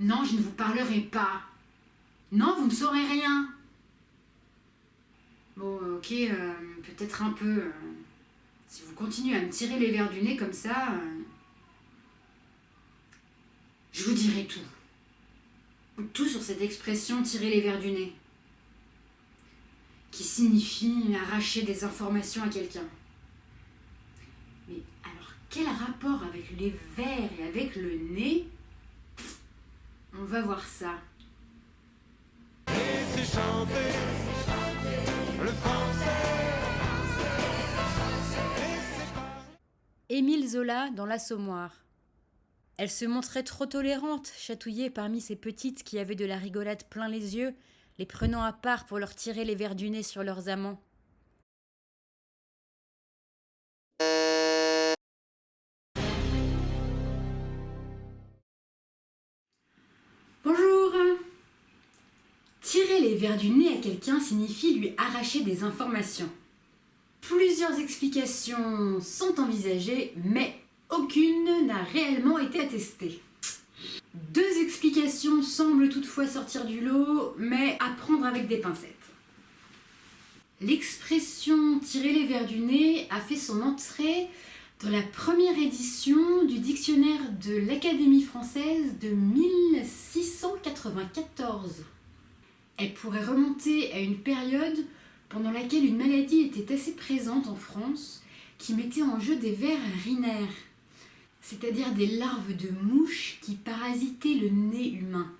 Non, je ne vous parlerai pas. Non, vous ne saurez rien. Bon, ok, peut-être un peu. Si vous continuez à me tirer les verres du nez comme ça, je vous dirai tout. Tout sur cette expression tirer les verres du nez, qui signifie arracher des informations à quelqu'un. Mais alors, quel rapport avec les verres et avec le nez? On va voir ça. Laissez chanter le français. Émile Zola dans l'Assommoir. Elle se montrait trop tolérante, chatouillée parmi ces petites qui avaient de la rigolade plein les yeux, les prenant à part pour leur tirer les verres du nez sur leurs amants. Bonjour. Tirer les verres du nez à quelqu'un signifie lui arracher des informations. Plusieurs explications sont envisagées, mais aucune n'a réellement été attestée. Deux explications semblent toutefois sortir du lot, mais à prendre avec des pincettes. L'expression « tirer les verres du nez » a fait son entrée dans la première édition du dictionnaire de l'Académie française de 1694. Elle pourrait remonter à une période pendant laquelle une maladie était assez présente en France qui mettait en jeu des vers rhinaires, c'est-à-dire des larves de mouches qui parasitaient le nez humain.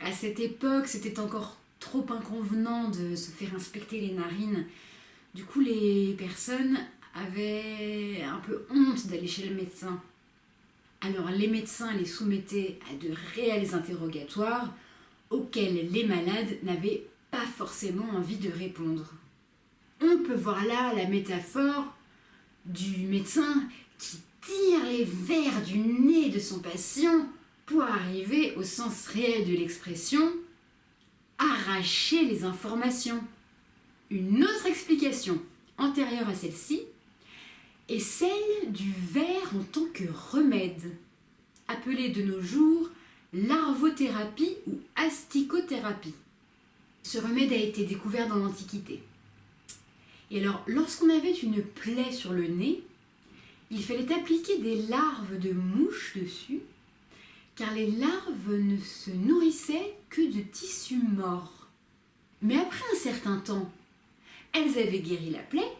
À cette époque, c'était encore trop inconvenant de se faire inspecter les narines. Du coup, les personnes avaient un peu honte d'aller chez le médecin. Alors les médecins les soumettaient à de réels interrogatoires auxquels les malades n'avaient pas forcément envie de répondre. On peut voir là la métaphore du médecin qui tire les verres du nez de son patient pour arriver au sens réel de l'expression « arracher les informations ». Une autre explication antérieure à celle-ci est celle du ver en tant que remède, appelé de nos jours larvothérapie ou asticothérapie. Ce remède a été découvert dans l'Antiquité. Et alors, lorsqu'on avait une plaie sur le nez, il fallait appliquer des larves de mouches dessus, car les larves ne se nourrissaient que de tissus morts. Mais après un certain temps, elles avaient guéri la plaie,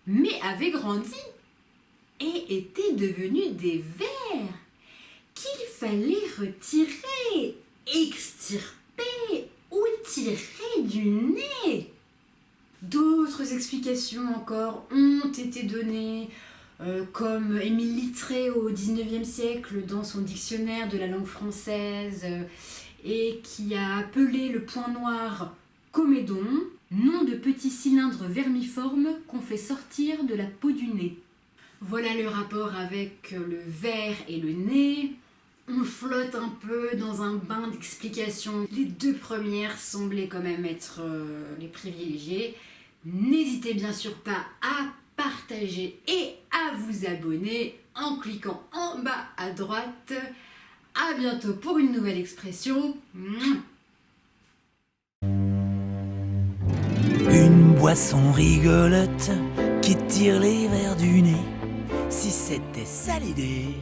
mais avaient grandi et étaient devenues des vers qu'il fallait retirer, extirper ou tirer du nez. D'autres explications encore ont été données, comme Émile Littré au XIXe siècle dans son dictionnaire de la langue française, et qui a appelé le point noir comédon, nom de petit cylindre vermiforme qu'on fait sortir de la peau du nez. Voilà le rapport avec le ver et le nez. On flotte un peu dans un bain d'explications. Les deux premières semblaient quand même être les privilégiées. N'hésitez bien sûr pas à partager et à vous abonner en cliquant en bas à droite. À bientôt pour une nouvelle expression. Une boisson rigolote qui tire les verres du nez. Si c'était ça l'idée.